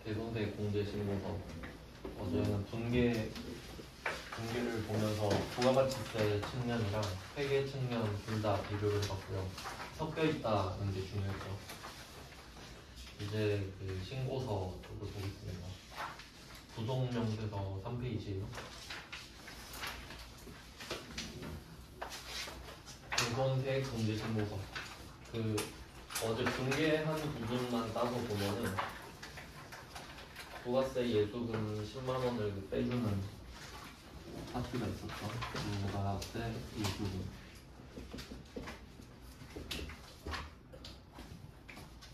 대동대 공제 신고서. 어제는 분계를 보면서 부가가치세 측면이랑 회계 측면 둘 다 비교를 해봤고요. 섞여 있다는 게 중요했죠. 이제 그 신고서 쪽을 보겠습니다. 부속명세서 3페이지예요. 대손세액 공제 신고서. 그 어제 분계한 부분만 따서 보면은 부가세 예수금 10만 원을 빼주는 파트가 있었죠. 부가세 예수금.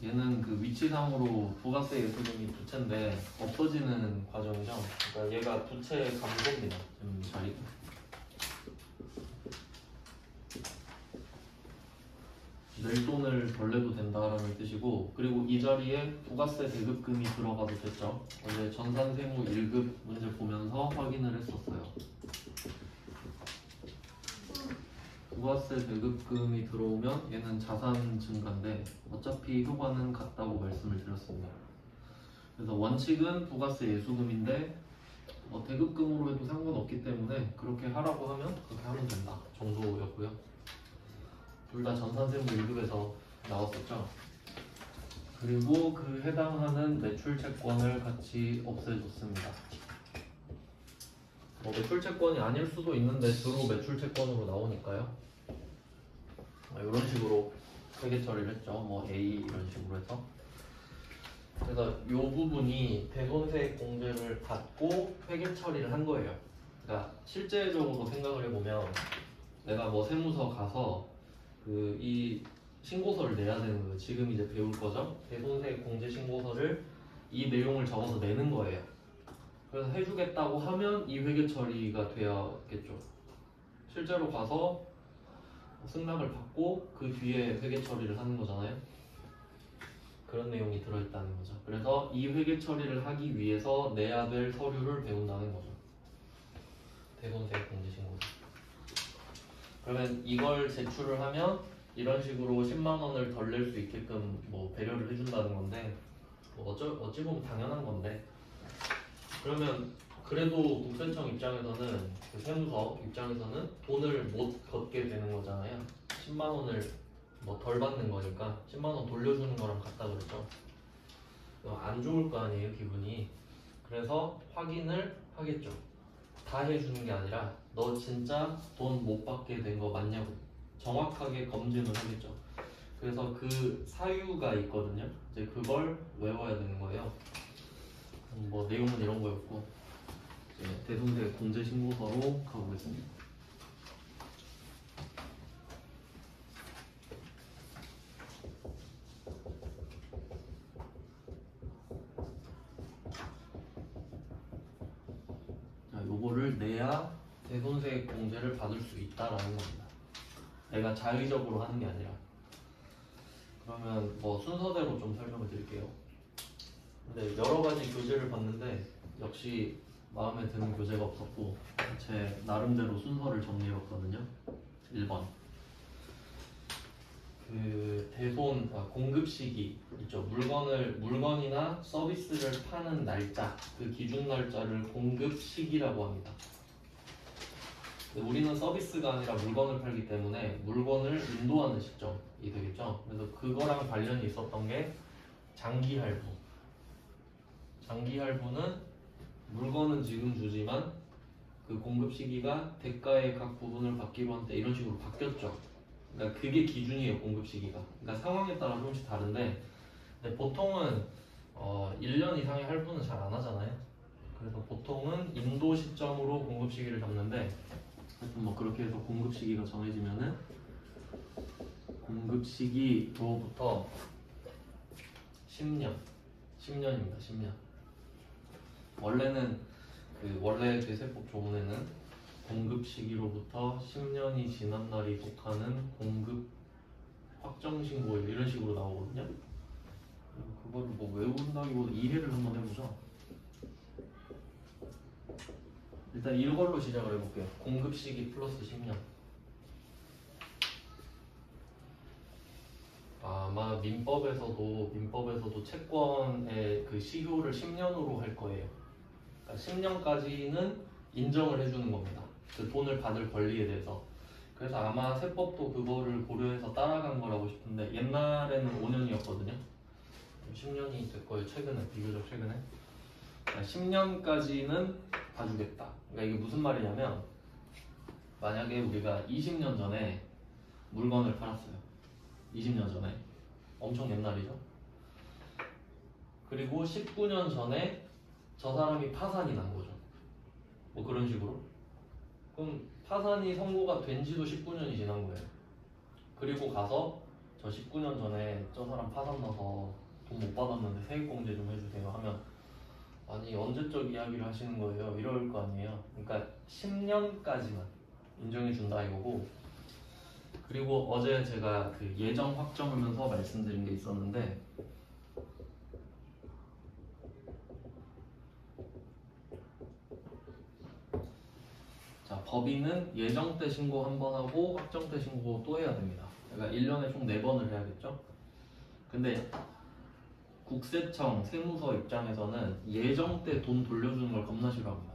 얘는 그 위치상으로 부가세 예수금이 부채인데 없어지는 과정이죠. 그러니까 얘가 부채 감소입니다. 지금 자리. 낼 돈을 덜 내도 된다라는 뜻이고, 그리고 이 자리에 부가세 대급금이 들어가도 됐죠. 어제 전산세무 1급 문제 보면서 확인을 했었어요. 부가세 대급금이 들어오면 얘는 자산 증가인데 어차피 효과는 같다고 말씀을 드렸습니다. 그래서 원칙은 부가세 예수금인데 대급금으로 해도 상관없기 때문에 그렇게 하라고 하면 그렇게 하면 된다 정도였고요. 둘 다 전산세무 1급에서 나왔었죠. 그리고 그 해당하는 매출채권을 같이 없애줬습니다. 매출채권이 아닐 수도 있는데 주로 매출채권으로 나오니까요. 이런 식으로 회계 처리를 했죠. 뭐 A 이런 식으로 해서. 그래서 이 부분이 대손세액 공제를 받고 회계 처리를 한 거예요. 그러니까 실제적으로 생각을 해보면 내가 뭐 세무서 가서 이 신고서를 내야 되는 거예요. 지금 이제 배울 거죠. 대손세액 공제 신고서를 이 내용을 적어서 내는 거예요. 그래서 해주겠다고 하면 이 회계 처리가 되었겠죠. 실제로 가서 승낙을 받고 그 뒤에 회계 처리를 하는 거잖아요. 그런 내용이 들어있다는 거죠. 그래서 이 회계 처리를 하기 위해서 내야 될 서류를 배운다는 거죠. 대손세액 공제 신고서. 그러면 이걸 제출을 하면 이런 식으로 10만 원을 덜 낼 수 있게끔 뭐 배려를 해준다는 건데 어찌 보면 당연한 건데, 그러면 그래도 국세청 입장에서는 그 세무서 입장에서는 돈을 못 걷게 되는 거잖아요. 10만 원을 뭐 덜 받는 거니까 10만 원 돌려주는 거랑 같다 그랬죠. 안 좋을 거 아니에요, 기분이. 그래서 확인을 하겠죠. 다 해주는 게 아니라 너 진짜 돈 못 받게 된 거 맞냐고 정확하게 검증을 하겠죠. 그래서 그 사유가 있거든요. 이제 그걸 외워야 되는 거예요. 뭐 내용은 이런 거였고, 대손세액 공제 신고서로 가보겠습니다. 자, 요거를 내야 대손세액 공제를 받을 수 있다라는 겁니다. 내가 자의적으로 하는 게 아니라. 그러면 뭐 순서대로 좀 설명을 드릴게요. 근데 여러 가지 교재를 봤는데 역시 마음에 드는 교재가 없었고 제 나름대로 순서를 정리해봤거든요. 1번 공급 시기 있죠. 물건이나 서비스를 파는 날짜, 그 기준 날짜를 공급 시기라고 합니다. 우리는 서비스가 아니라 물건을 팔기 때문에 물건을 인도하는 시점이 되겠죠. 그래서 그거랑 관련이 있었던 게 장기 할부. 장기 할부는 물건은 지금 주지만 그 공급 시기가 대가의 각 부분을 받기로 한 때 이런 식으로 바뀌었죠. 그러니까 그게 기준이에요, 공급 시기가. 그러니까 상황에 따라 조금씩 다른데, 근데 보통은 1년 이상의 할부는 잘 안 하잖아요. 그래서 보통은 인도 시점으로 공급 시기를 잡는데, 하여튼 뭐 그렇게 해서 공급 시기가 정해지면은 공급 시기로부터 10년입니다. 10년. 원래는 원래 대세법 조문에는 공급 시기로부터 10년이 지난 날이 속하는 공급 확정 신고일 이런 식으로 나오거든요. 그거를 뭐 외운다기보다 이해를 한번 해보죠. 일단 이걸로 시작을 해볼게요. 공급 시기 플러스 10년. 아마 민법에서도 채권의 그 시효를 10년으로 할 거예요. 그러니까 10년까지는 인정을 해주는 겁니다. 그 돈을 받을 권리에 대해서. 그래서 아마 세법도 그거를 고려해서 따라간 거라고 싶은데 옛날에는 5년이었거든요. 10년이 될 거예요. 최근에, 비교적 최근에. 그러니까 10년까지는 봐주겠다. 그러니까 이게 무슨 말이냐면 만약에 우리가 20년 전에 물건을 팔았어요. 20년 전에. 엄청 옛날이죠. 그리고 19년 전에 저 사람이 파산이 난 거죠. 뭐 그런 식으로. 그럼 파산이 선고가 된 지도 19년이 지난 거예요. 그리고 가서 저 19년 전에 저 사람 파산 나서 돈 못 받았는데 세액공제 좀 해주세요 하면 아니 언제적 이야기를 하시는 거예요? 이럴 거 아니에요. 그러니까 10년까지만 인정해 준다 이거고. 그리고 어제 제가 그 예정 확정하면서 말씀드린 게 있었는데 자, 법인은 예정 때 신고 한 번 하고 확정 때 신고 또 해야 됩니다. 그러니까 1년에 총 4번을 해야겠죠? 근데 국세청, 세무서 입장에서는 예정 때 돈 돌려주는 걸 겁나 싫어합니다.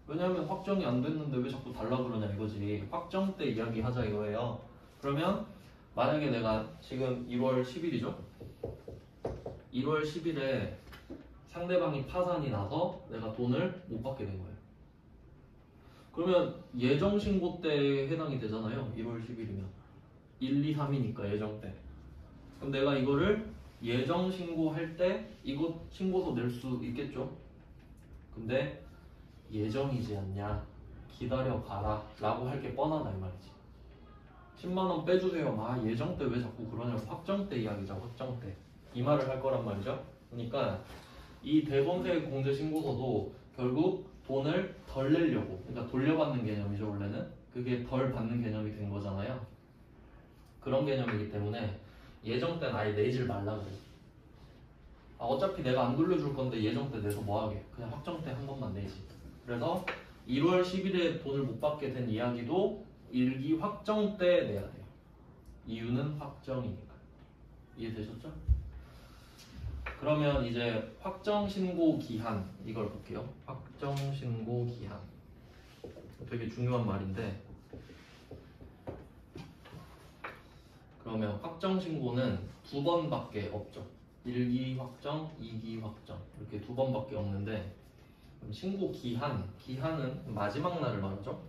왜냐하면 확정이 안 됐는데 왜 자꾸 달라 그러냐 이거지. 확정 때 이야기하자 이거예요. 그러면 만약에 내가 지금 1월 10일이죠? 1월 10일에 상대방이 파산이 나서 내가 돈을 못 받게 된 거예요. 그러면 예정 신고 때 해당이 되잖아요. 1월 10일이면 1, 2, 3이니까 예정 때. 그럼 내가 이거를 예정 신고할 때 이거 신고서 낼 수 있겠죠? 근데 예정이지 않냐, 기다려 봐라 라고 할 게 뻔하다 이 말이지. 10만원 빼주세요. 아 예정 때 왜 자꾸 그러냐고. 확정 때 이야기죠. 확정 때 이 말을 할 거란 말이죠. 그러니까 이 대손세액 공제 신고서도 결국 돈을 덜 내려고, 그러니까 돌려받는 개념이죠. 원래는 그게 덜 받는 개념이 된 거잖아요. 그런 개념이기 때문에 예정 때는 아예 내질 말라 그래. 아 어차피 내가 안 돌려줄 건데 예정 때 내서 뭐하게, 그냥 확정 때 한 번만 내지. 그래서 1월 10일에 돈을 못 받게 된 이야기도 일기 확정 때 내야 돼요. 이유는 확정이니까. 이해되셨죠? 그러면 이제 확정 신고 기한 이걸 볼게요. 확정 신고 기한 되게 중요한 말인데, 그러면 확정 신고는 2번밖에 없죠. 1기 확정, 2기 확정 이렇게 2번밖에 없는데, 그럼 신고 기한은 마지막 날을 말하죠.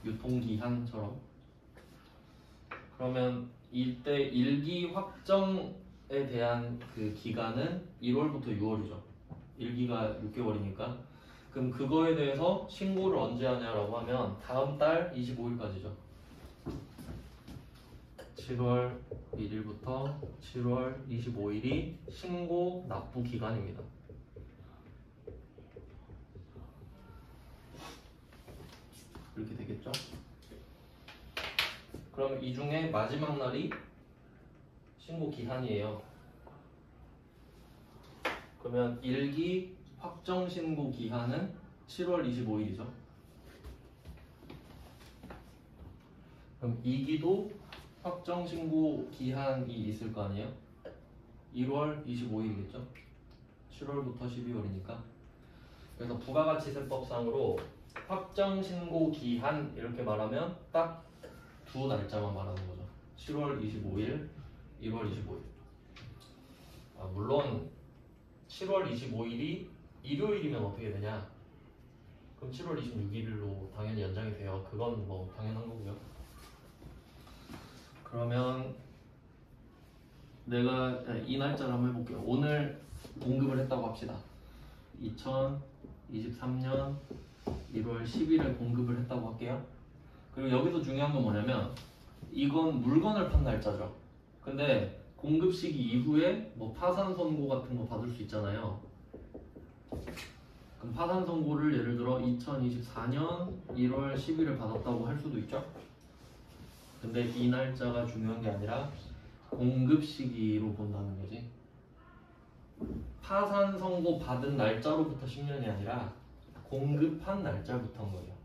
유통기한처럼. 그러면 이때 1기 확정에 대한 그 기간은 1월부터 6월이죠. 1기가 6개월이니까. 그럼 그거에 대해서 신고를 언제 하냐라고 하면 다음 달 25일까지죠. 7월 1일부터 7월 25일이 신고 납부 기간입니다. 이렇게 되겠죠? 그럼 이 중에 마지막 날이 신고 기한이에요. 그러면 1기 확정 신고 기한은 7월 25일이죠. 그럼 2기도 확정 신고 기한이 있을 거 아니에요? 1월 25일이겠죠? 7월부터 12월이니까. 그래서 부가가치세법상으로 확정 신고 기한 이렇게 말하면 딱 두 날짜만 말하는 거죠. 7월 25일, 1월 25일. 물론 7월 25일이 일요일이면 어떻게 되냐? 그럼 7월 26일로 당연히 연장이 돼요. 그건 뭐 당연한 거고요. 그러면 내가 이 날짜를 한번 해볼게요. 오늘 공급을 했다고 합시다. 2023년 1월 10일에 공급을 했다고 할게요. 그리고 여기서 중요한 건 뭐냐면 이건 물건을 판 날짜죠. 근데 공급 시기 이후에 뭐 파산 선고 같은 거 받을 수 있잖아요. 그럼 파산 선고를 예를 들어 2024년 1월 10일에 받았다고 할 수도 있죠. 근데 이 날짜가 중요한 게 아니라 공급 시기로 본다는 거지. 파산 선고 받은 날짜로부터 10년이 아니라 공급한 날짜부터인 거예요.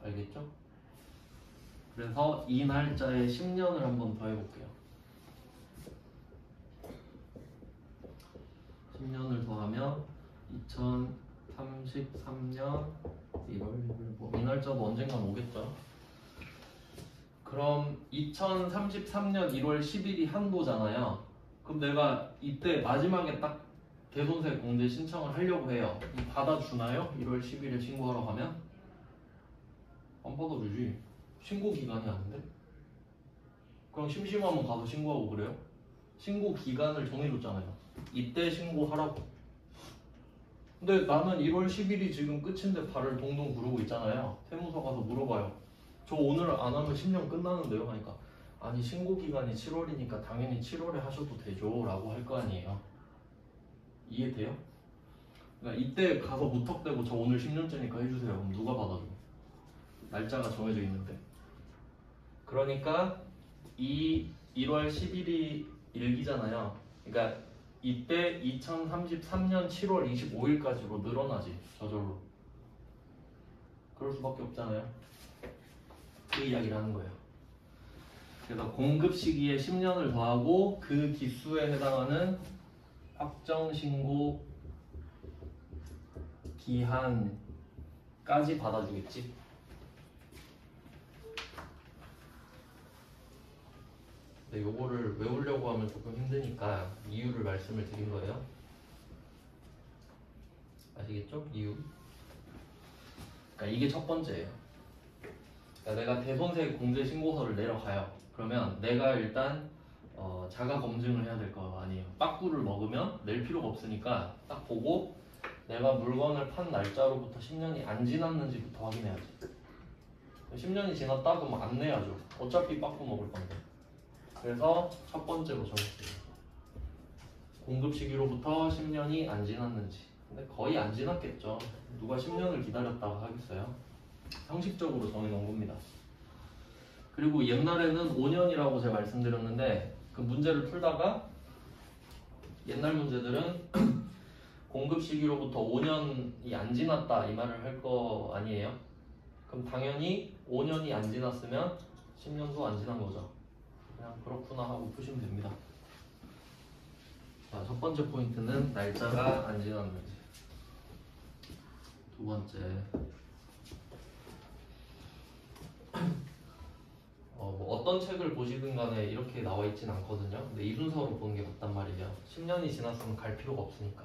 알겠죠? 그래서 이 날짜에 10년을 한번 더 해볼게요. 10년을 더하면 2033년 1월 1일 이 날짜도 언젠간 오겠죠. 그럼 2033년 1월 10일이 한도잖아요. 그럼 내가 이때 마지막에 딱 대손세 공제 신청을 하려고 해요. 받아주나요? 1월 10일에 신고하러 가면? 안 받아주지. 신고 기간이 아닌데? 그럼 심심하면 가서 신고하고 그래요? 신고 기간을 정해줬잖아요. 이때 신고하라고. 근데 나는 1월 10일이 지금 끝인데 발을 동동 구르고 있잖아요. 세무서 가서 물어봐요. 저 오늘 안 하면 10년 끝나는데요? 하니까 아니 신고 기간이 7월이니까 당연히 7월에 하셔도 되죠 라고 할 거 아니에요. 이해돼요? 그러니까 이때 가서 무턱대고 저 오늘 10년째니까 해주세요. 그럼 누가 받아줘? 날짜가 정해져 있는데. 그러니까 이 1월 10일이 일기잖아요. 그러니까 이때 2033년 7월 25일까지로 늘어나지 저절로. 그럴 수밖에 없잖아요. 그 이야기를 하는 거예요. 그래서 공급 시기에 10년을 더하고 그 기수에 해당하는 확정 신고 기한까지 받아주겠지. 근데 요거를 외우려고 하면 조금 힘드니까 이유를 말씀을 드린 거예요. 아시겠죠? 이유. 그러니까 이게 첫 번째예요. 그러니까 내가 대손세 공제 신고서를 내려가요. 그러면 내가 일단 자가 검증을 해야 될 거 아니에요. 빠꾸를 먹으면 낼 필요가 없으니까 딱 보고 내가 물건을 판 날짜로부터 10년이 안 지났는지부터 확인해야지. 10년이 지났다 그러면 안 내야죠. 어차피 빠꾸 먹을 건데. 그래서 첫 번째로 적었어요. 공급 시기로부터 10년이 안 지났는지. 근데 거의 안 지났겠죠. 누가 10년을 기다렸다고 하겠어요? 형식적으로 정해놓은 겁니다. 그리고 옛날에는 5년이라고 제가 말씀드렸는데 그 문제를 풀다가 옛날 문제들은 공급 시기로부터 5년이 안 지났다 이 말을 할 거 아니에요? 그럼 당연히 5년이 안 지났으면 10년도 안 지난 거죠. 그냥 그렇구나 하고 푸시면 됩니다. 자, 첫 번째 포인트는 날짜가 안 지났는지. 두 번째, 뭐 어떤 책을 보시든 간에 이렇게 나와 있진 않거든요. 근데 이 순서로 보는 게 맞단 말이에요. 10년이 지났으면 갈 필요가 없으니까.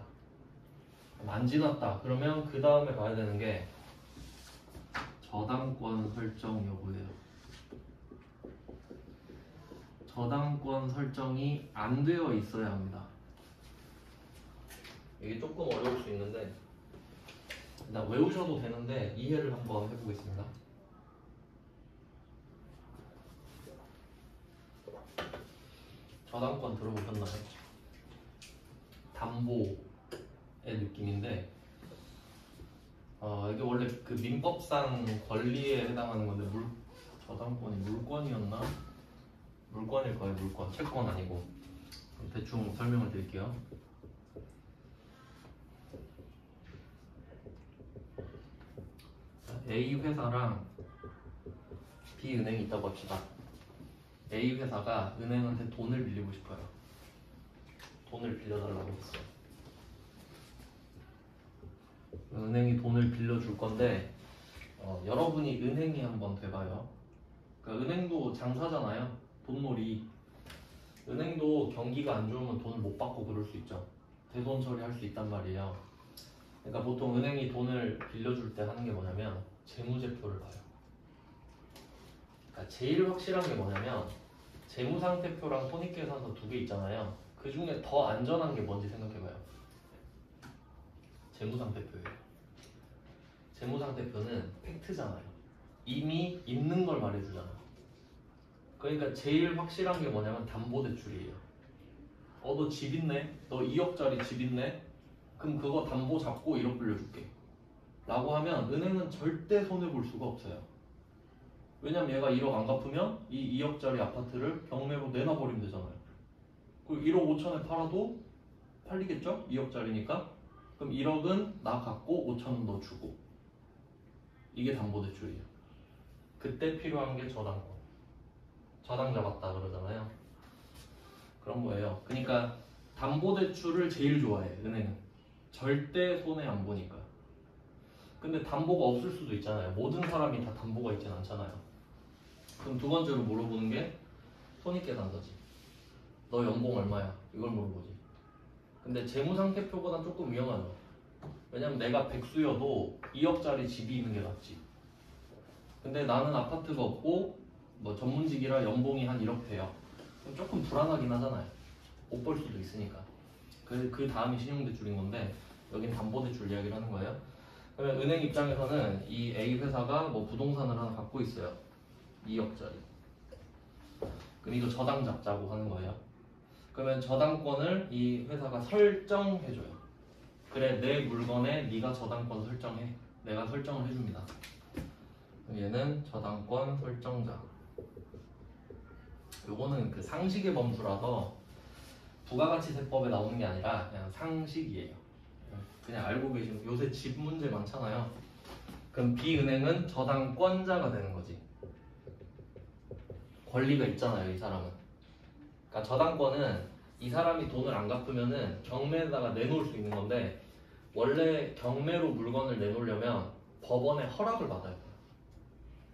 안 지났다 그러면 그 다음에 봐야 되는 게 저당권 설정 여부예요. 저당권 설정이 안 되어 있어야 합니다. 이게 조금 어려울 수 있는데 일단 외우셔도 되는데 이해를 한번 해보겠습니다. 저당권 들어보셨나요? 담보의 느낌인데 이게 원래 그 민법상 권리에 해당하는 건데 저당권이 물권이었나? 물권일 거예요. 물권. 채권 아니고. 대충 설명을 드릴게요. A 회사랑 B 은행이 있다고 합시다. A 회사가 은행한테 돈을 빌리고 싶어요. 돈을 빌려달라고 했어요. 은행이 돈을 빌려줄 건데 여러분이 은행이 한번 돼봐요. 그러니까 은행도 장사잖아요. 돈놀이. 은행도 경기가 안 좋으면 돈을 못 받고 그럴 수 있죠. 대손 처리할 수 있단 말이에요. 그러니까 보통 은행이 돈을 빌려줄 때 하는 게 뭐냐면 재무제표를 봐요. 그러니까 제일 확실한 게 뭐냐면 재무상태표랑 손익계산서 두 개 있잖아요. 그 중에 더 안전한 게 뭔지 생각해봐요. 재무상태표예요. 재무상태표는 팩트잖아요. 이미 있는 걸 말해주잖아. 그러니까 제일 확실한 게 뭐냐면 담보대출이에요. 너 집 있네? 너 2억짜리 집 있네? 그럼 그거 담보 잡고 1억 빌려줄게 라고 하면 은행은 절대 손해볼 수가 없어요. 왜냐면 얘가 1억 안 갚으면 이 2억짜리 아파트를 경매로 내놔버리면 되잖아요. 그리고 1억 5천에 팔아도 팔리겠죠? 2억짜리니까. 그럼 1억은 나 갖고 5천은 너 주고. 이게 담보대출이에요. 그때 필요한 게 저당권. 저당 잡았다 그러잖아요. 그런 거예요. 그러니까 담보대출을 제일 좋아해 은행은. 절대 손해 안 보니까. 근데 담보가 없을 수도 있잖아요. 모든 사람이 다 담보가 있진 않잖아요. 그럼 두 번째로 물어보는 게 손익계산서지. 너 연봉 얼마야? 이걸 물어보지. 근데 재무상태표보단 조금 위험하죠. 왜냐면 내가 백수여도 2억짜리 집이 있는 게 낫지. 근데 나는 아파트가 없고 뭐 전문직이라 연봉이 한 1억 돼요. 그럼 조금 불안하긴 하잖아요. 못 벌 수도 있으니까. 그 다음이 신용대출인 건데 여긴 담보대출 이야기를 하는 거예요. 그러면 은행 입장에서는 이 A 회사가 뭐 부동산을 하나 갖고 있어요. 2억짜리. 그럼 이거 저당 잡자고 하는 거예요. 그러면 저당권을 이 회사가 설정해줘요. 그래, 내 물건에 네가 저당권 설정해. 내가 설정을 해줍니다. 얘는 저당권 설정자. 요거는 그 상식의 범주라서 부가가치세법에 나오는 게 아니라 그냥 상식이에요. 그냥 알고 계시면 요새 집 문제 많잖아요. 그럼 B은행은 저당권자가 되는 거지. 권리가 있잖아요, 이 사람은. 그러니까 저당권은 이 사람이 돈을 안 갚으면은 경매에다가 내놓을 수 있는 건데 원래 경매로 물건을 내놓으려면 법원의 허락을 받아야 돼요.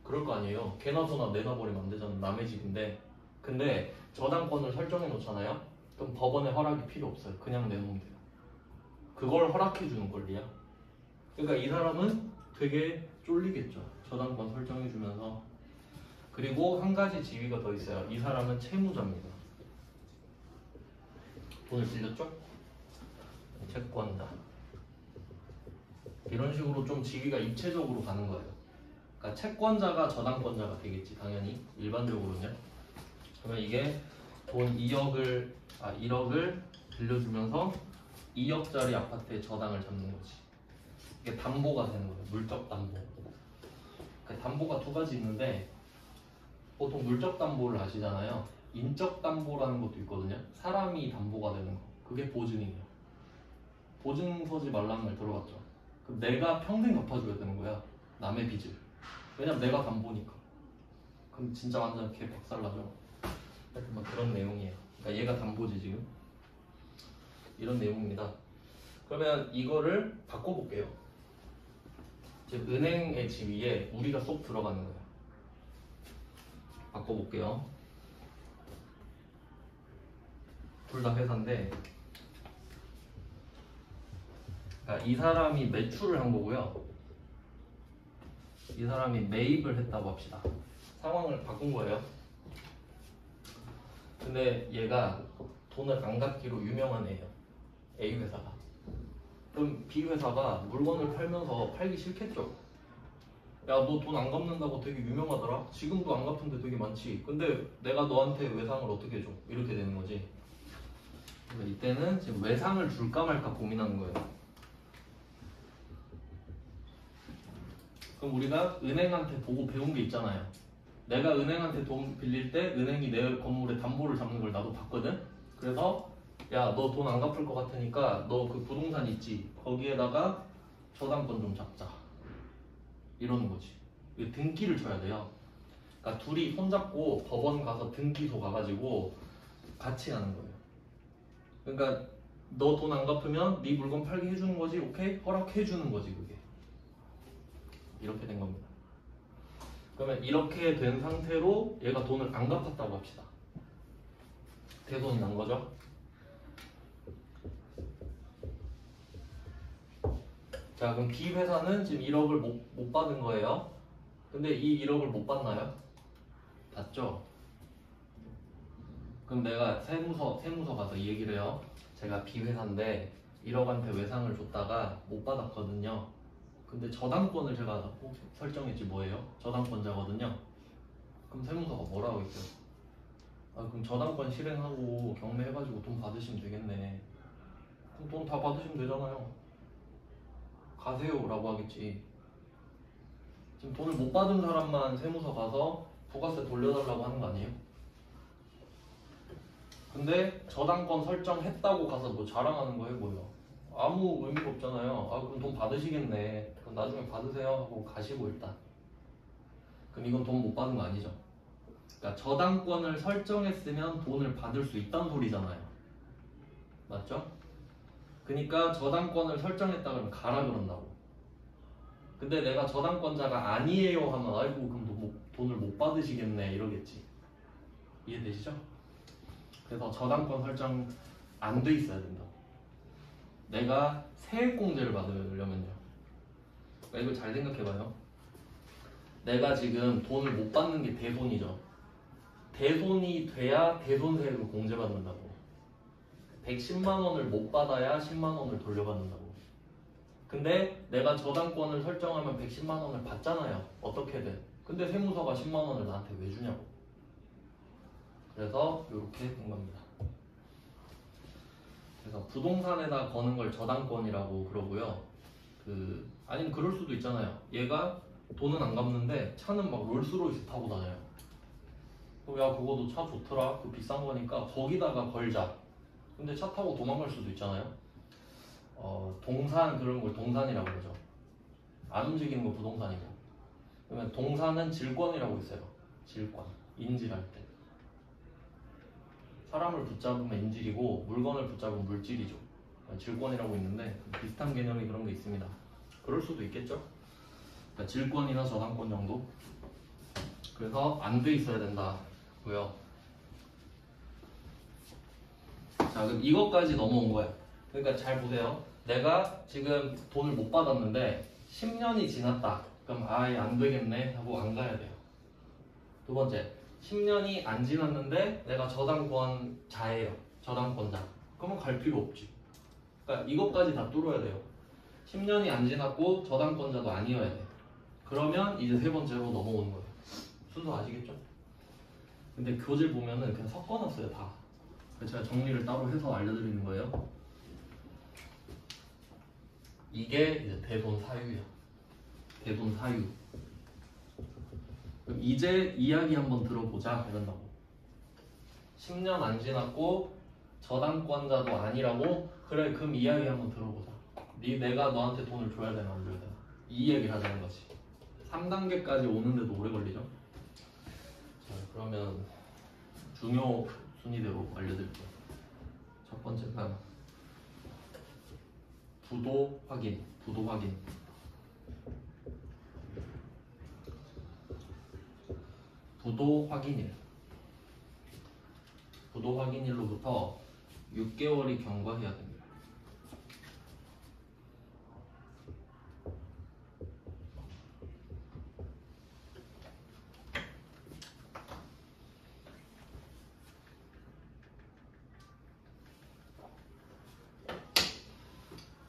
그럴 거 아니에요. 개나 소나 내놔버리면 안 되잖아. 남의 집인데. 근데 저당권을 설정해 놓잖아요. 그럼 법원의 허락이 필요 없어요. 그냥 내놓으면 돼요. 그걸 허락해 주는 권리야. 그러니까 이 사람은 되게 쫄리겠죠. 저당권 설정해 주면서. 그리고 한 가지 지위가 더 있어요. 이 사람은 채무자입니다. 돈을 빌렸죠? 채권자. 이런 식으로 좀 지위가 입체적으로 가는 거예요. 그러니까 채권자가 저당권자가 되겠지, 당연히. 일반적으로는요. 그러면 이게 돈 1억을 빌려주면서 2억짜리 아파트에 저당을 잡는 거지. 이게 담보가 되는 거예요. 물적 담보. 그러니까 담보가 두 가지 있는데 보통 물적 담보를 아시잖아요. 인적 담보라는 것도 있거든요. 사람이 담보가 되는 거. 그게 보증이에요. 보증 서지 말라는 말 들어봤죠? 그럼 내가 평생 갚아줘야 되는 거야. 남의 빚을. 왜냐면 내가 담보니까. 그럼 진짜 완전 개 박살나죠. 하여튼 뭐 그런 내용이에요. 그러니까 얘가 담보지 지금. 이런 내용입니다. 그러면 이거를 바꿔볼게요. 지금 은행의 지위에 우리가 쏙 들어가는 거예요. 바꿔볼게요. 둘 다 회사인데 그러니까 이 사람이 매출을 한 거고요. 이 사람이 매입을 했다고 합시다. 상황을 바꾼 거예요. 근데 얘가 돈을 안 갚기로 유명한 애예요. A 회사가. 그럼 B 회사가 물건을 팔면서 팔기 싫겠죠. 야, 너 돈 안 갚는다고 되게 유명하더라. 지금도 안 갚은 데 되게 많지. 근데 내가 너한테 외상을 어떻게 해줘? 이렇게 되는 거지. 그러니까 이때는 지금 외상을 줄까 말까 고민하는 거예요. 그럼 우리가 은행한테 보고 배운 게 있잖아요. 내가 은행한테 돈 빌릴 때 은행이 내 건물에 담보를 잡는 걸 나도 봤거든. 그래서 야, 너 돈 안 갚을 것 같으니까 너 그 부동산 있지? 거기에다가 저당권 좀 잡자. 이러는 거지. 등기를 쳐야 돼요. 그러니까 둘이 손잡고 법원 가서 등기소 가가지고 같이 하는 거예요. 그러니까 너 돈 안 갚으면 네 물건 팔게 해주는 거지. 오케이? 허락해 주는 거지 그게. 이렇게 된 겁니다. 그러면 이렇게 된 상태로 얘가 돈을 안 갚았다고 합시다. 대손이 난 거죠. 자, 그럼 B 회사는 지금 1억을 못 받은 거예요. 근데 이 1억을 못 받나요? 받죠? 그럼 내가 세무서 가서 이 얘기를 해요. 제가 B 회사인데 1억한테 외상을 줬다가 못 받았거든요. 근데 저당권을 제가 설정했지 뭐예요? 저당권자거든요. 그럼 세무서가 뭐라고 했어요? 아, 그럼 저당권 실행하고 경매해가지고 돈 받으시면 되겠네. 그럼 돈 다 받으시면 되잖아요. 가세요 라고 하겠지. 지금 돈을 못 받은 사람만 세무서 가서 부가세 돌려달라고 하는 거 아니에요? 근데 저당권 설정했다고 가서 뭐 자랑하는 거예요 뭐예요? 아무 의미가 없잖아요. 아, 그럼 돈 받으시겠네. 그럼 나중에 받으세요 하고 가시고 일단. 그럼 이건 돈 못 받은 거 아니죠? 그러니까 저당권을 설정했으면 돈을 받을 수 있다는 소리잖아요. 맞죠? 그러니까 저당권을 설정했다 그러면 가라 그런다고. 근데 내가 저당권자가 아니에요 하면 아이고 그럼 돈을 못 받으시겠네 이러겠지. 이해되시죠? 그래서 저당권 설정 안 돼 있어야 된다. 내가 세액공제를 받으려면요. 그러니까 이걸 잘 생각해봐요. 내가 지금 돈을 못 받는 게 대손이죠. 대손이 돼야 대손세액을 공제받는다고. 110만 원을 못 받아야 10만 원을 돌려받는다고. 근데 내가 저당권을 설정하면 110만 원을 받잖아요. 어떻게든. 근데 세무서가 10만 원을 나한테 왜 주냐고. 그래서 이렇게 된 겁니다. 그래서 부동산에다 거는 걸 저당권이라고 그러고요. 아니면 그럴 수도 있잖아요. 얘가 돈은 안 갚는데 차는 막 롤스로이스 타고 다녀요. 야 그거도 차 좋더라. 그 비싼 거니까 거기다가 걸자. 근데 차 타고 도망갈 수도 있잖아요. 동산 그런 걸 동산이라고 그러죠. 안 움직이는 거 부동산이고. 그러면 동산은 질권이라고 있어요. 질권. 인질할 때. 사람을 붙잡으면 인질이고 물건을 붙잡으면 물질이죠. 질권이라고 있는데 비슷한 개념이 그런 게 있습니다. 그럴 수도 있겠죠. 그러니까 질권이나 저당권 정도. 그래서 안 돼 있어야 된다고요. 자 그럼 이것까지 넘어온 거예요. 그러니까 잘 보세요. 내가 지금 돈을 못 받았는데 10년이 지났다. 그럼 아예 안 되겠네 하고 안 가야 돼요. 두 번째, 10년이 안 지났는데 내가 저당권자예요. 저당권자. 그러면 갈 필요 없지. 그러니까 이것까지 다 뚫어야 돼요. 10년이 안 지났고 저당권자도 아니어야 돼. 그러면 이제 세 번째로 넘어오는 거예요. 순서 아시겠죠? 근데 교재 보면은 그냥 섞어놨어요 다. 그래서 제가 정리를 따로 해서 알려드리는 거예요. 이게 이제 대돈 사유야. 대돈 사유. 그럼 이제 이야기 한번 들어보자 이런다고. 10년 안 지났고 저당권자도 아니라고? 그래 그럼 이야기 한번 들어보자. 내가 너한테 돈을 줘야 되나 안 줘야 되나? 이 얘기를 하자는 거지. 3단계까지 오는데도 오래 걸리죠? 자 그러면 중요 순위대로 알려드릴게요. 첫 번째가 부도 확인. 부도 확인. 부도 확인일. 부도 확인일로부터 6개월이 경과해야 됩니다.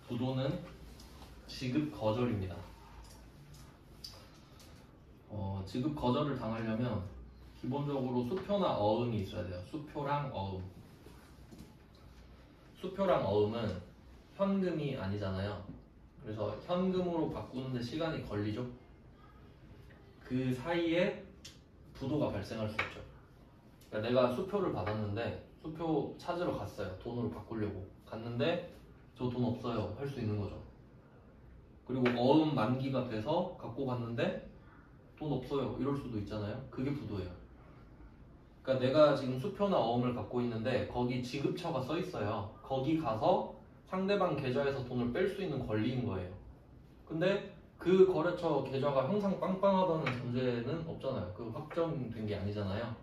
부도는 지급 거절입니다. 지급 거절을 당하려면 기본적으로 수표나 어음이 있어야 돼요. 수표랑 어음. 수표랑 어음은 현금이 아니잖아요. 그래서 현금으로 바꾸는데 시간이 걸리죠. 그 사이에 부도가 발생할 수 있죠. 그러니까 내가 수표를 받았는데 수표 찾으러 갔어요. 돈으로 바꾸려고 갔는데 저 돈 없어요 할 수 있는 거죠. 그리고 어음 만기가 돼서 갖고 갔는데 돈 없어요 이럴 수도 있잖아요. 그게 부도예요. 그러니까 내가 지금 수표나 어음을 갖고 있는데 거기 지급처가 써 있어요. 거기 가서 상대방 계좌에서 돈을 뺄 수 있는 권리인 거예요. 근데 그 거래처 계좌가 항상 빵빵하다는 전제는 없잖아요. 그 확정된 게 아니잖아요.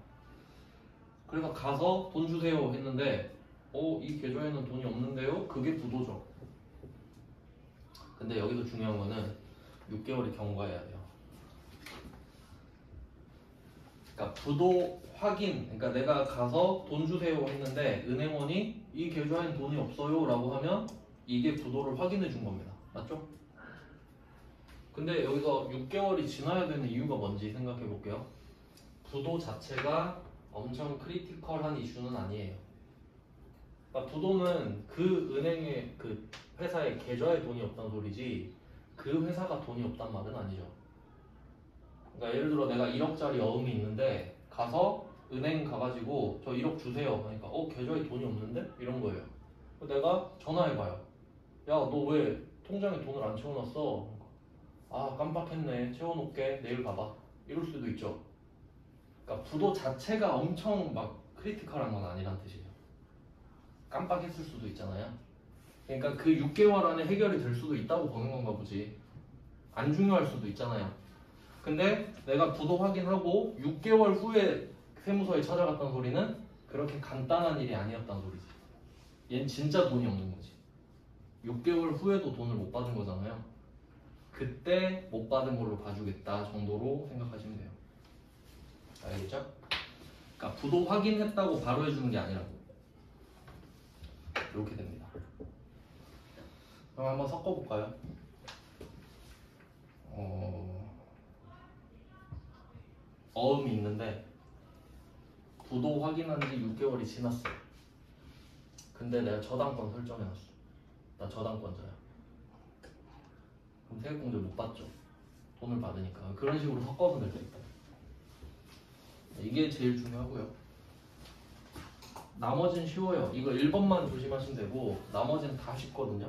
그래서 가서 돈 주세요 했는데 이 계좌에는 돈이 없는데요? 그게 부도죠. 근데 여기서 중요한 거는 6개월이 경과해야 돼요. 그러니까 부도 확인, 그러니까 내가 가서 돈 주세요 했는데 은행원이 이 계좌엔 돈이 없어요 라고 하면 이게 부도를 확인해 준 겁니다. 맞죠? 근데 여기서 6개월이 지나야 되는 이유가 뭔지 생각해 볼게요. 부도 자체가 엄청 크리티컬한 이슈는 아니에요. 그러니까 부도는 그 은행의 그 회사의 계좌에 돈이 없다는 소리지 그 회사가 돈이 없단 말은 아니죠. 그러니까 예를 들어 내가 1억짜리 어음이 있는데 가서 은행 가가지고 저 1억 주세요 하니까 계좌에 돈이 없는데? 이런 거예요. 내가 전화해봐요. 야 너 왜 통장에 돈을 안 채워놨어? 아 깜빡했네 채워놓을게 내일 가봐 이럴 수도 있죠. 그러니까 부도 자체가 엄청 막 크리티컬한 건 아니란 뜻이에요. 깜빡했을 수도 있잖아요. 그러니까 그 6개월 안에 해결이 될 수도 있다고 보는 건가 보지. 안 중요할 수도 있잖아요. 근데 내가 부도 확인하고 6개월 후에 세무서에 찾아갔다는 소리는 그렇게 간단한 일이 아니었다는 소리지. 얜 진짜 돈이 없는 거지. 6개월 후에도 돈을 못 받은 거잖아요. 그때 못 받은 걸로 봐주겠다 정도로 생각하시면 돼요. 알겠죠? 그러니까 부도 확인했다고 바로 해주는 게 아니라고. 이렇게 됩니다. 그럼 한번 섞어볼까요? 어음이 있는데 부도 확인한 지 6개월이 지났어. 근데 내가 저당권 설정해놨어. 나 저당권자야. 그럼 세액공제 못 받죠. 돈을 받으니까. 그런 식으로 섞어서 낼 수 있다. 이게 제일 중요하고요. 나머지는 쉬워요. 이거 1번만 조심하시면 되고 나머지는 다 쉽거든요.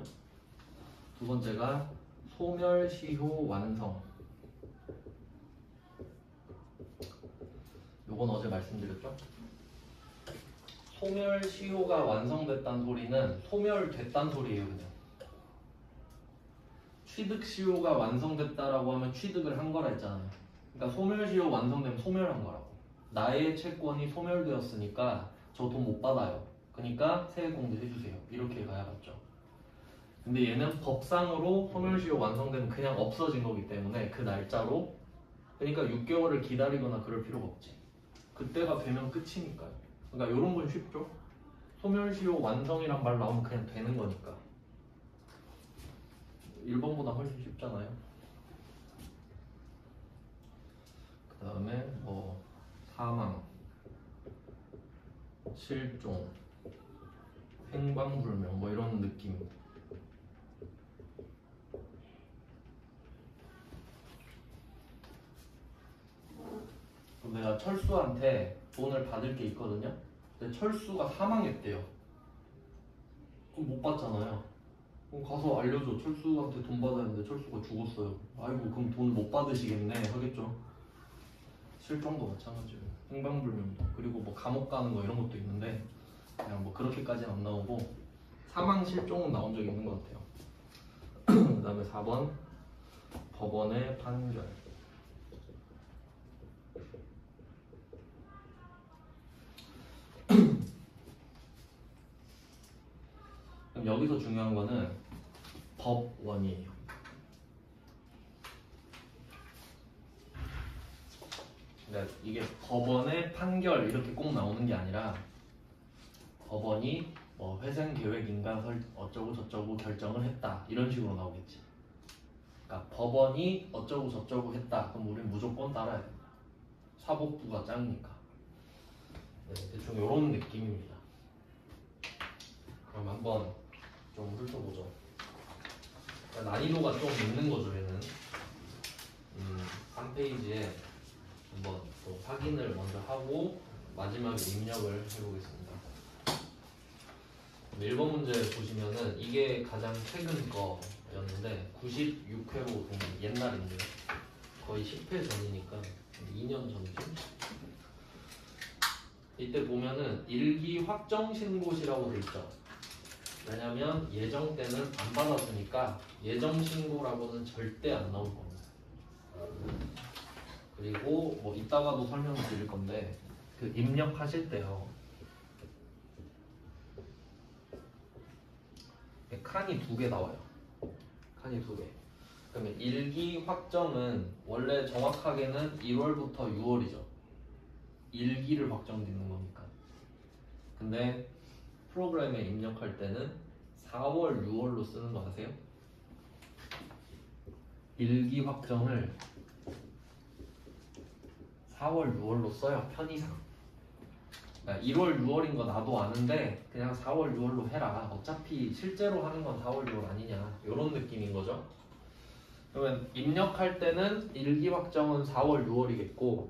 두 번째가 소멸시효 완성. 요건 어제 말씀드렸죠? 소멸시효가 완성됐다는 소리는 소멸됐다는 소리예요. 그냥 취득시효가 완성됐다라고 하면 취득을 한 거라 했잖아요. 그러니까 소멸시효 완성되면 소멸한 거라고. 나의 채권이 소멸되었으니까 저 돈 못 받아요. 그러니까 세액공제 해주세요. 이렇게 가야 맞죠. 근데 얘는 법상으로 소멸시효 완성되면 그냥 없어진 거기 때문에 그 날짜로, 그러니까 6개월을 기다리거나 그럴 필요가 없지. 그때가 되면 끝이니까요. 그러니까 이런 건 쉽죠. 소멸시효 완성이란 말 나오면 그냥 되는 거니까. 1번보다 훨씬 쉽잖아요. 그 다음에 뭐 사망, 실종, 행방불명 뭐 이런 느낌. 그럼 내가 철수한테 돈을 받을 게 있거든요. 근데 철수가 사망했대요. 그럼 못 받잖아요. 그럼 가서 알려줘. 철수한테 돈 받아야 하는데 철수가 죽었어요. 아이고 그럼 돈을 못 받으시겠네 하겠죠. 실종도 마찬가지예요. 행방불명도. 그리고 뭐 감옥 가는 거 이런 것도 있는데 그냥 뭐 그렇게까지는 안 나오고 사망 실종은 나온 적이 있는 것 같아요. 그 다음에 4번 법원의 판결. 그럼 여기서 중요한 거는 법원이에요. 그러니까 이게 법원의 판결 이렇게 꼭 나오는 게 아니라 법원이 뭐 회생 계획인가 어쩌고 저쩌고 결정을 했다 이런 식으로 나오겠지. 그러니까 법원이 어쩌고 저쩌고 했다. 그럼 우리는 무조건 따라야 된다. 사법부가 짱이니까. 네, 대충 이런 느낌입니다. 그럼 한번 좀 훑어보죠. 그러니까 난이도가 좀 있는 거죠, 얘는. 한 페이지에 한번 또 확인을 먼저 하고 마지막에 입력을 해보겠습니다. 1번 문제 보시면은 이게 가장 최근 거였는데 96회로 된 옛날인데 거의 10회 전이니까 2년 전쯤. 이때 보면은 일기 확정 신고시라고 돼 있죠. 왜냐면 예정 때는 안 받았으니까 예정 신고라고는 절대 안 나올 겁니다. 그리고 뭐 이따가도 설명을 드릴 건데 그 입력하실 때요. 칸이 2개 나와요. 칸이 2개. 그러면 일기 확정은 원래 정확하게는 1월부터 6월이죠. 일기를 확정짓는 거니까. 근데 프로그램에 입력할 때는 4월, 6월로 쓰는 거 아세요? 일기 확정을 4월, 6월로 써요. 편의상. 그러니까 1월, 6월인 거 나도 아는데 그냥 4월, 6월로 해라. 어차피 실제로 하는 건 4월, 6월 아니냐. 이런 느낌인 거죠. 그러면 입력할 때는 일기 확정은 4월, 6월이겠고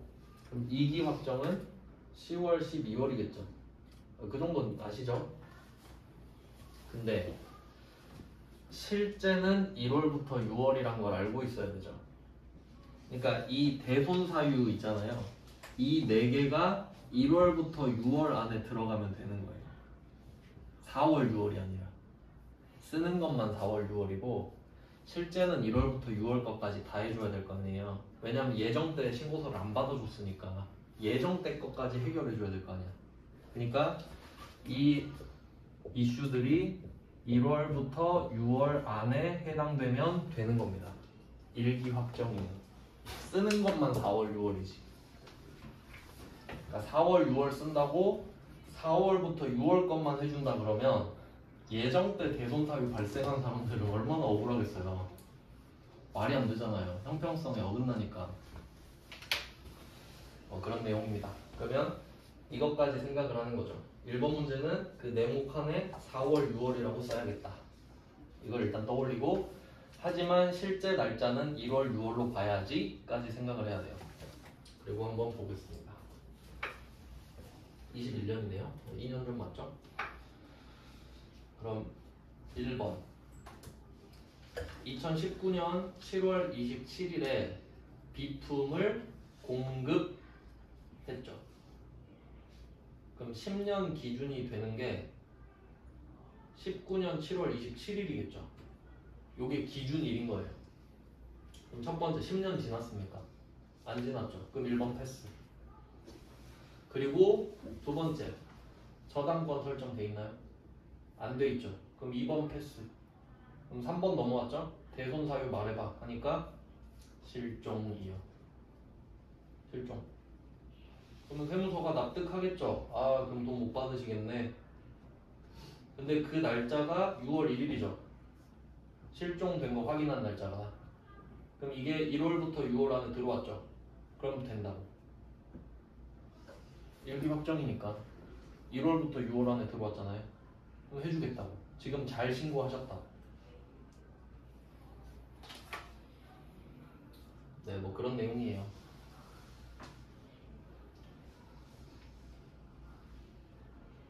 그럼 2기 확정은 10월, 12월이겠죠. 그 정도는 아시죠? 근데 실제는 1월부터 6월이란 걸 알고 있어야 되죠. 그러니까 이 대손사유 있잖아요. 이 4개가 1월부터 6월 안에 들어가면 되는 거예요. 4월, 6월이 아니라. 쓰는 것만 4월, 6월이고 실제는 1월부터 6월 것까지 다 해줘야 될 거 아니에요. 왜냐면 예정 때 신고서를 안 받아줬으니까 예정 때 것까지 해결해줘야 될 거 아니야. 그러니까 이 이슈들이 1월부터 6월 안에 해당되면 되는 겁니다. 일기 확정이면. 쓰는 것만 4월, 6월이지. 그러니까 4월, 6월 쓴다고 4월부터 6월 것만 해준다 그러면 예정 때 대손 사유 발생한 사람들은 얼마나 억울하겠어요. 말이 안 되잖아요. 형평성에 어긋나니까. 그런 내용입니다. 그러면 이것까지 생각을 하는 거죠. 1번 문제는 그 네모 칸에 4월, 6월이라고 써야겠다. 이걸 일단 떠올리고 하지만 실제 날짜는 1월, 6월로 봐야지까지 생각을 해야 돼요. 그리고 한번 보겠습니다. 21년이네요. 2년 좀 맞죠? 그럼 1번 2019년 7월 27일에 비품을 공급했죠. 그럼 10년 기준이 되는 게 19년 7월 27일이겠죠. 요게 기준일인 거예요. 그럼 첫 번째 10년 지났습니까? 안 지났죠. 그럼 1번 패스. 그리고 두 번째 저당권 설정돼 있나요? 안 돼 있죠. 그럼 2번 패스. 그럼 3번 넘어왔죠? 대손 사유 말해봐 하니까 실종이요. 실종. 그러면 세무서가 납득하겠죠. 아 그럼 돈 못 받으시겠네. 근데 그 날짜가 6월 1일이죠. 실종된 거 확인한 날짜가. 그럼 이게 1월부터 6월 안에 들어왔죠. 그럼 된다고. 일기 확정이니까 1월부터 6월 안에 들어왔잖아요. 그럼 해주겠다고. 지금 잘 신고하셨다. 네, 뭐 그런 내용이에요.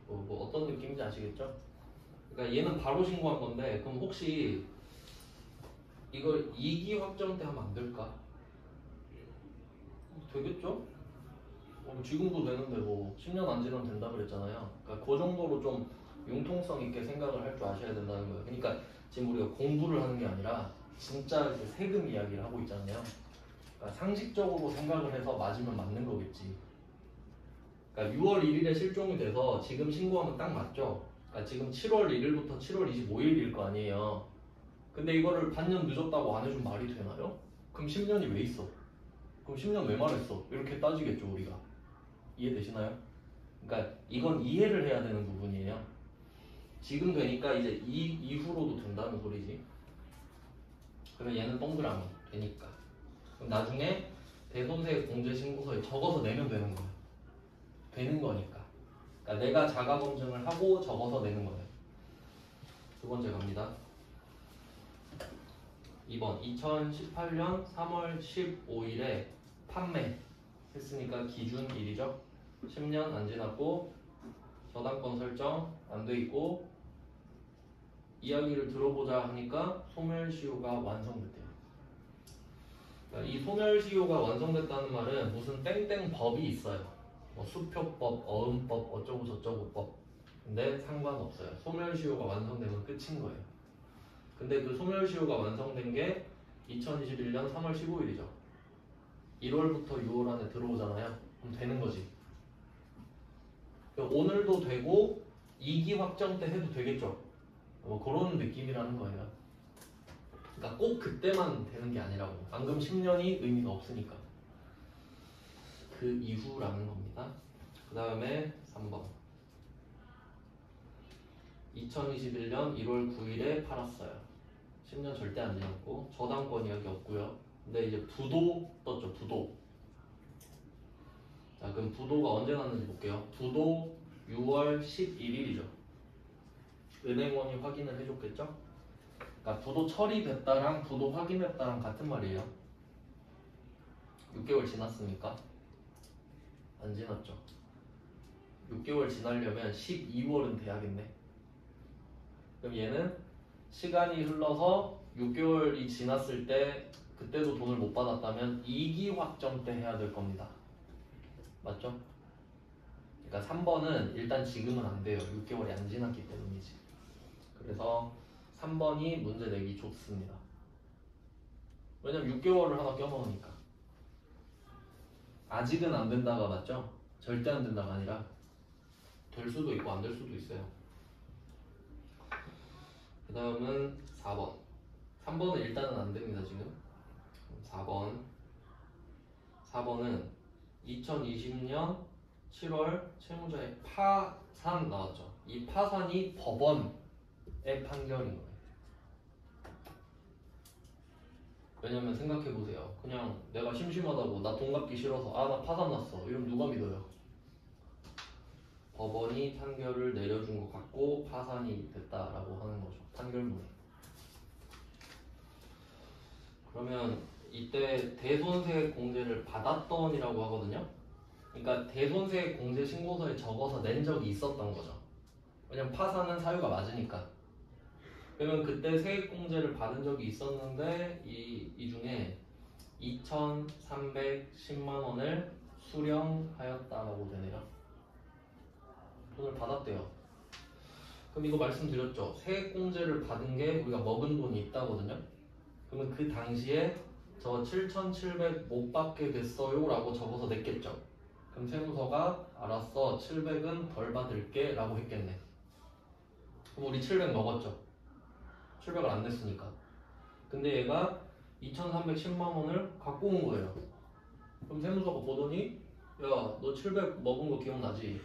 뭐 어떤 느낌인지 아시겠죠? 그러니까 얘는 바로 신고한 건데 그럼 혹시 이걸 2기 확정 때 하면 안 될까? 되겠죠? 지금도 되는데 뭐 10년 안 지나면 된다 그랬잖아요. 그러니까 그 정도로 좀 융통성 있게 생각을 할 줄 아셔야 된다는 거예요. 그러니까 지금 우리가 공부를 하는 게 아니라 진짜 이제 세금 이야기를 하고 있잖아요. 그러니까 상식적으로 생각을 해서 맞으면 맞는 거겠지. 그러니까 6월 1일에 실종이 돼서 지금 신고하면 딱 맞죠? 그러니까 지금 7월 1일부터 7월 25일일 거 아니에요. 근데 이거를 반년 늦었다고 안 해주면 말이 되나요? 그럼 10년이 왜 있어? 그럼 10년 왜 말했어? 이렇게 따지겠죠 우리가. 이해되시나요? 그러니까 이건 이해를 해야 되는 부분이에요. 지금 되니까 이제 이후로도 된다는 소리지. 그러면 얘는 동그라미 되니까. 그럼 나중에 대손세 공제 신고서에 적어서 내면 되는 거예요. 되는 거니까. 그러니까 내가 자가 검증을 하고 적어서 내는 거예요. 두 번째 갑니다. 2번 2018년 3월 15일에 판매했으니까 기준일이죠. 10년 안 지났고 저당권 설정 안 돼 있고 이야기를 들어보자 하니까 소멸시효가 완성됐대요. 그러니까 이 소멸시효가 완성됐다는 말은 무슨 땡땡 법이 있어요. 뭐 수표법, 어음법, 어쩌고 저쩌고 법. 근데 상관없어요. 소멸시효가 완성되면 끝인 거예요. 근데 그 소멸시효가 완성된 게 2021년 3월 15일이죠. 1월부터 6월 안에 들어오잖아요. 그럼 되는 거지. 오늘도 되고 2기 확정 때 해도 되겠죠. 뭐 그런 느낌이라는 거예요. 그러니까 꼭 그때만 되는 게 아니라고. 방금 10년이 의미가 없으니까. 그 이후라는 겁니다. 그 다음에 3번 2021년 1월 9일에 팔았어요. 10년 절대 안 지났고 저당권 이야기 없고요. 근데 이제 부도 떴죠. 부도. 자 그럼 부도가 언제 났는지 볼게요. 부도 6월 11일이죠. 은행원이 확인을 해줬겠죠. 그러니까 부도 처리됐다랑 부도 확인했다랑 같은 말이에요. 6개월 지났습니까? 안 지났죠. 6개월 지나려면 12월은 돼야겠네. 그럼 얘는 시간이 흘러서 6개월이 지났을 때 그때도 돈을 못 받았다면 2기 확정 때 해야 될 겁니다. 맞죠? 그러니까 3번은 일단 지금은 안 돼요. 6개월이 안 지났기 때문이지. 그래서 3번이 문제 내기 좋습니다. 왜냐면 6개월을 하나 껴넣으니까. 아직은 안 된다가 맞죠? 절대 안 된다가 아니라 될 수도 있고 안 될 수도 있어요. 그 다음은 4번. 3번은 일단은 안 됩니다, 지금. 4번은 2020년 7월 채무자의 파산 나왔죠. 이 파산이 법원의 판결인 거예요. 왜냐면 생각해보세요. 그냥 내가 심심하다고 나 돈 갚기 싫어서 아 나 파산 났어 이러면 누가 믿어요? 법원이 판결을 내려준 것 같고 파산이 됐다라고 하는 거죠. 판결문에. 그러면 이때 대손색 공제를 받았던이라고 하거든요. 그러니까 대손색 공제 신고서에 적어서 낸 적이 있었던 거죠. 왜냐면 파산은 사유가 맞으니까. 그러면 그때 세액공제를 받은 적이 있었는데 이 중에 2,310만 원을 수령하였다라고 되네요. 돈을 받았대요. 그럼 이거 말씀드렸죠. 세액공제를 받은 게 우리가 먹은 돈이 있다거든요. 그러면 그 당시에 저 7,700 못 받게 됐어요 라고 적어서 냈겠죠. 그럼 세무서가 알았어 700은 덜 받을게 라고 했겠네. 그럼 우리 700 먹었죠. 700을 안 냈으니까. 근데 얘가 2,310만 원을 갖고 온 거예요. 그럼 세무서가 보더니 야 너 700 먹은 거 기억나지?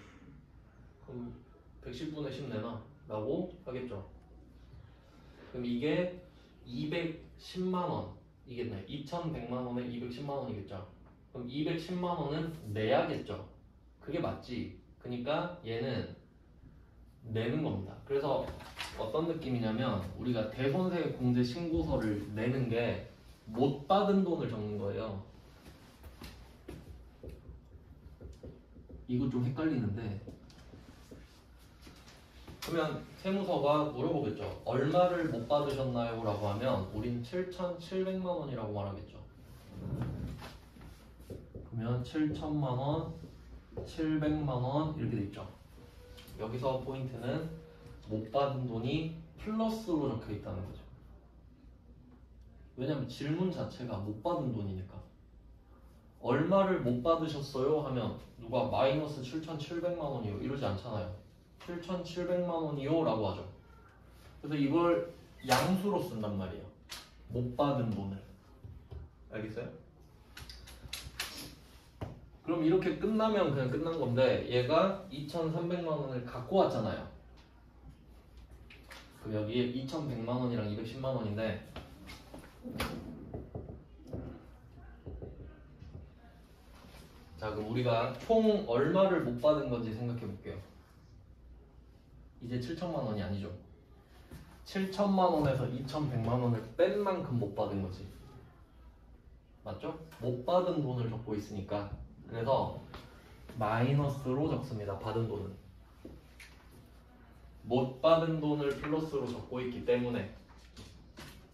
그럼 110분의 10 내놔 라고 하겠죠. 그럼 이게 210만 원 이겠네. 2,100만 원에 210만 원이겠죠. 그럼 210만 원은 내야겠죠. 그게 맞지. 그러니까 얘는 내는 겁니다. 그래서 어떤 느낌이냐면 우리가 대손세 공제 신고서를 내는 게 못 받은 돈을 적는 거예요. 이거 좀 헷갈리는데 그러면 세무서가 물어보겠죠. 얼마를 못 받으셨나요? 라고 하면 우린 7,700만 원이라고 말하겠죠. 그러면 7천만 원, 700만 원 이렇게 돼 있죠. 여기서 포인트는 못 받은 돈이 플러스로 적혀 있다는 거죠. 왜냐면 질문 자체가 못 받은 돈이니까. 얼마를 못 받으셨어요? 하면 누가 마이너스 7,700만 원이요 이러지 않잖아요. 7,700만 원이요 라고 하죠. 그래서 이걸 양수로 쓴단 말이에요. 못 받은 돈을. 알겠어요? 그럼 이렇게 끝나면 그냥 끝난 건데 얘가 2,300만 원을 갖고 왔잖아요. 그럼 여기에 2,100만 원이랑 210만 원인데 자 그럼 우리가 총 얼마를 못 받은 건지 생각해 볼게요. 이제 7천만 원이 아니죠. 7천만 원에서 2,100만 원을 뺀 만큼 못 받은 거지. 맞죠? 못 받은 돈을 적고 있으니까. 그래서 마이너스로 적습니다. 받은 돈은. 못 받은 돈을 플러스로 적고 있기 때문에.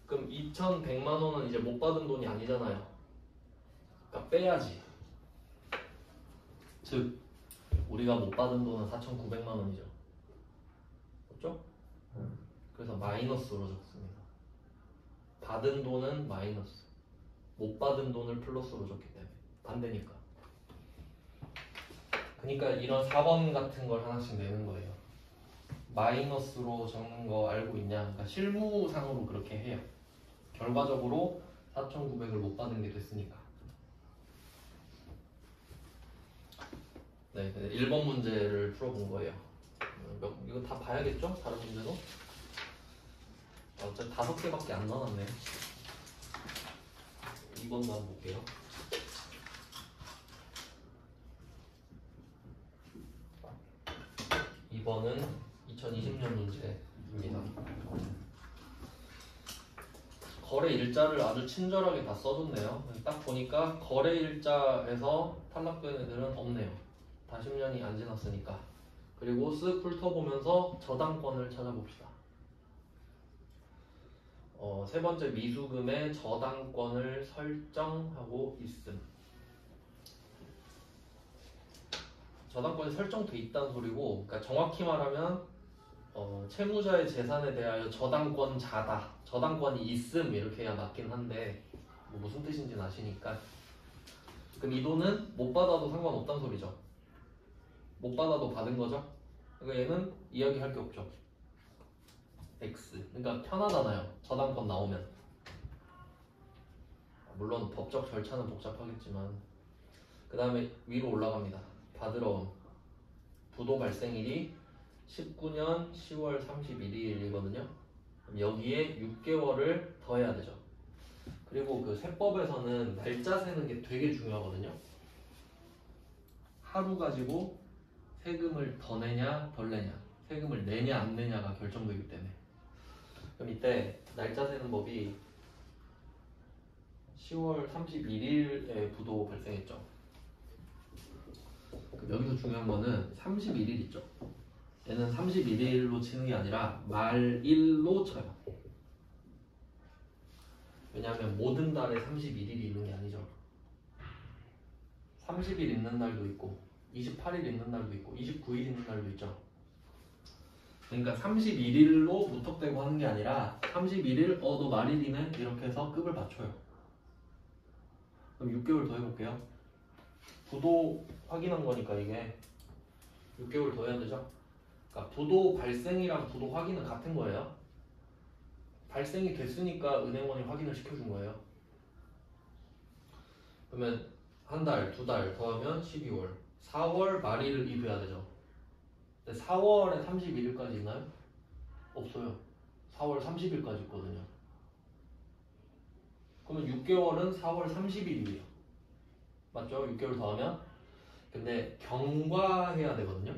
그럼 2,100만 원은 이제 못 받은 돈이 아니잖아요. 그러니까 빼야지. 즉 우리가 못 받은 돈은 4,900만 원이죠. 맞죠? 그래서 마이너스로 적습니다. 받은 돈은 마이너스. 못 받은 돈을 플러스로 적기 때문에. 반대니까. 그러니까 이런 4번 같은 걸 하나씩 내는 거예요. 마이너스로 적는 거 알고 있냐? 그러니까 실무상으로 그렇게 해요. 결과적으로 4,900을 못 받은 게 됐으니까. 네, 1번 문제를 풀어본 거예요. 이거 다 봐야겠죠? 다른 문제도? 어차피 5개밖에 안 넣어놨네요. 2번도 한번 볼게요. 2번은 2020년 문제입니다. 거래 일자를 아주 친절하게 다 써줬네요. 딱 보니까 거래 일자에서 탈락된 애들은 없네요. 다 10년이 안 지났으니까. 그리고 쓱 훑어보면서 저당권을 찾아봅시다. 세 번째 미수금의 저당권을 설정하고 있음. 저당권이 설정돼 있다는 소리고, 그러니까 정확히 말하면 채무자의 재산에 대하여 저당권자다, 저당권이 있음 이렇게 해야 맞긴 한데 뭐 무슨 뜻인지는 아시니까. 그럼 이 돈은 못 받아도 상관없다는 소리죠. 못 받아도 받은 거죠. 그러니까 얘는 이야기할 게 없죠. X. 그러니까 편하잖아요. 저당권 나오면. 물론 법적 절차는 복잡하겠지만. 그 다음에 위로 올라갑니다. 받으러 온 부도 발생일이 19년 10월 31일이거든요. 그럼 여기에 6개월을 더해야 되죠. 그리고 그 세법에서는 날짜 세는 게 되게 중요하거든요. 하루 가지고 세금을 더 내냐 덜 내냐, 세금을 내냐 안 내냐가 결정되기 때문에. 그럼 이때 날짜 세는 법이 10월 31일에 부도 발생했죠. 그럼 여기서 중요한 거는 31일 있죠. 얘는 31일로 치는 게 아니라 말일로 쳐요. 왜냐하면 모든 달에 31일이 있는 게 아니죠. 30일 있는 날도 있고 28일 있는 날도 있고 29일 있는 날도 있죠. 그러니까 31일로 무턱대고 하는 게 아니라 31일 너 말일이네 이렇게 해서 급을 맞춰요. 그럼 6개월 더 해볼게요. 부도 확인한 거니까 이게 6개월 더 해야 되죠. 그러니까 부도 발생이랑 부도 확인은 같은 거예요. 발생이 됐으니까 은행원이 확인을 시켜준 거예요. 그러면 한 달, 두 달 더하면 12월, 4월 말일이 돼야 되죠. 근데 4월에 31일까지 있나요? 없어요. 4월 30일까지 있거든요. 그러면 6개월은 4월 30일이에요. 맞죠? 6개월 더하면. 근데 경과해야 되거든요.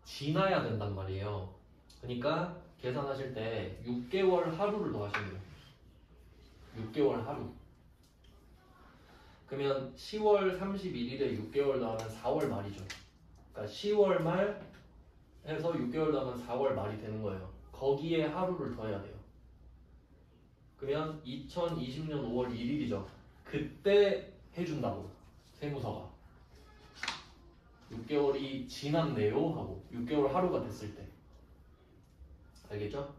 지나야 된단 말이에요. 그러니까 계산하실 때 6개월 하루를 더하시면 돼요. 6개월 하루. 그러면 10월 31일에 6개월 더하면 4월 말이죠. 그러니까 10월 말 해서 6개월 더하면 4월 말이 되는 거예요. 거기에 하루를 더해야 돼요. 그러면 2020년 5월 1일이죠. 그때 해준다고 세무서가. 6개월이 지났네요 하고 6개월 하루가 됐을 때. 알겠죠?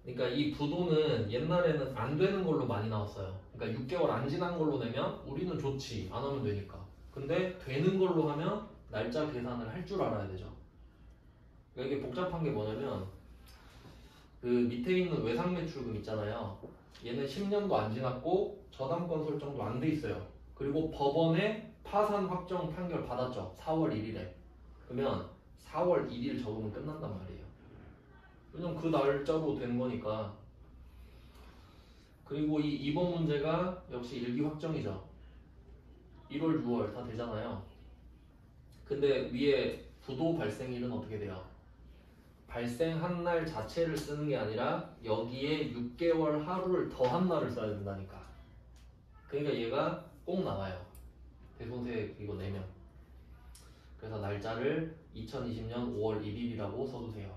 그러니까 이 부도는 옛날에는 안 되는 걸로 많이 나왔어요. 그러니까 6개월 안 지난 걸로 내면 우리는 좋지, 안 하면 되니까. 근데 되는 걸로 하면 날짜 계산을 할 줄 알아야 되죠. 그러니까 이게 복잡한 게 뭐냐면 그 밑에 있는 외상매출금 있잖아요. 얘는 10년도 안 지났고 저당권 설정도 안 돼 있어요. 그리고 법원에 파산 확정 판결 받았죠. 4월 1일에. 그러면 4월 1일 적으면 끝난단 말이에요. 왜냐면 그 날짜로 된 거니까. 그리고 이 2번 문제가 역시 일기 확정이죠. 1월, 6월 다 되잖아요. 근데 위에 부도 발생일은 어떻게 돼요? 발생한 날 자체를 쓰는 게 아니라 여기에 6개월 하루를 더한 날을 써야 된다니까. 그러니까 얘가 꼭 나와요. 대손세 이거 내면. 그래서 날짜를 2020년 5월 1일이라고 써두세요.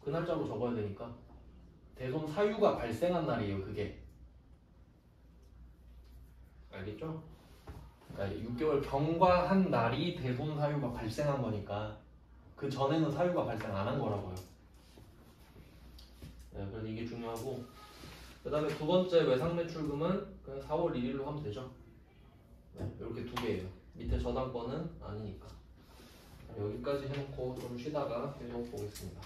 그 날짜로 적어야 되니까. 대손 사유가 발생한 날이에요, 그게. 알겠죠? 그러니까 6개월 경과한 날이 대손 사유가 발생한 거니까 그 전에는 사유가 발생 안 한 거라고요. 네, 그래서 이게 중요하고. 그 다음에 두 번째 외상매출금은 그냥 4월 1일로 하면 되죠. 네, 이렇게 두 개예요. 밑에 저당권은 아니니까. 여기까지 해놓고 좀 쉬다가 계속 보겠습니다.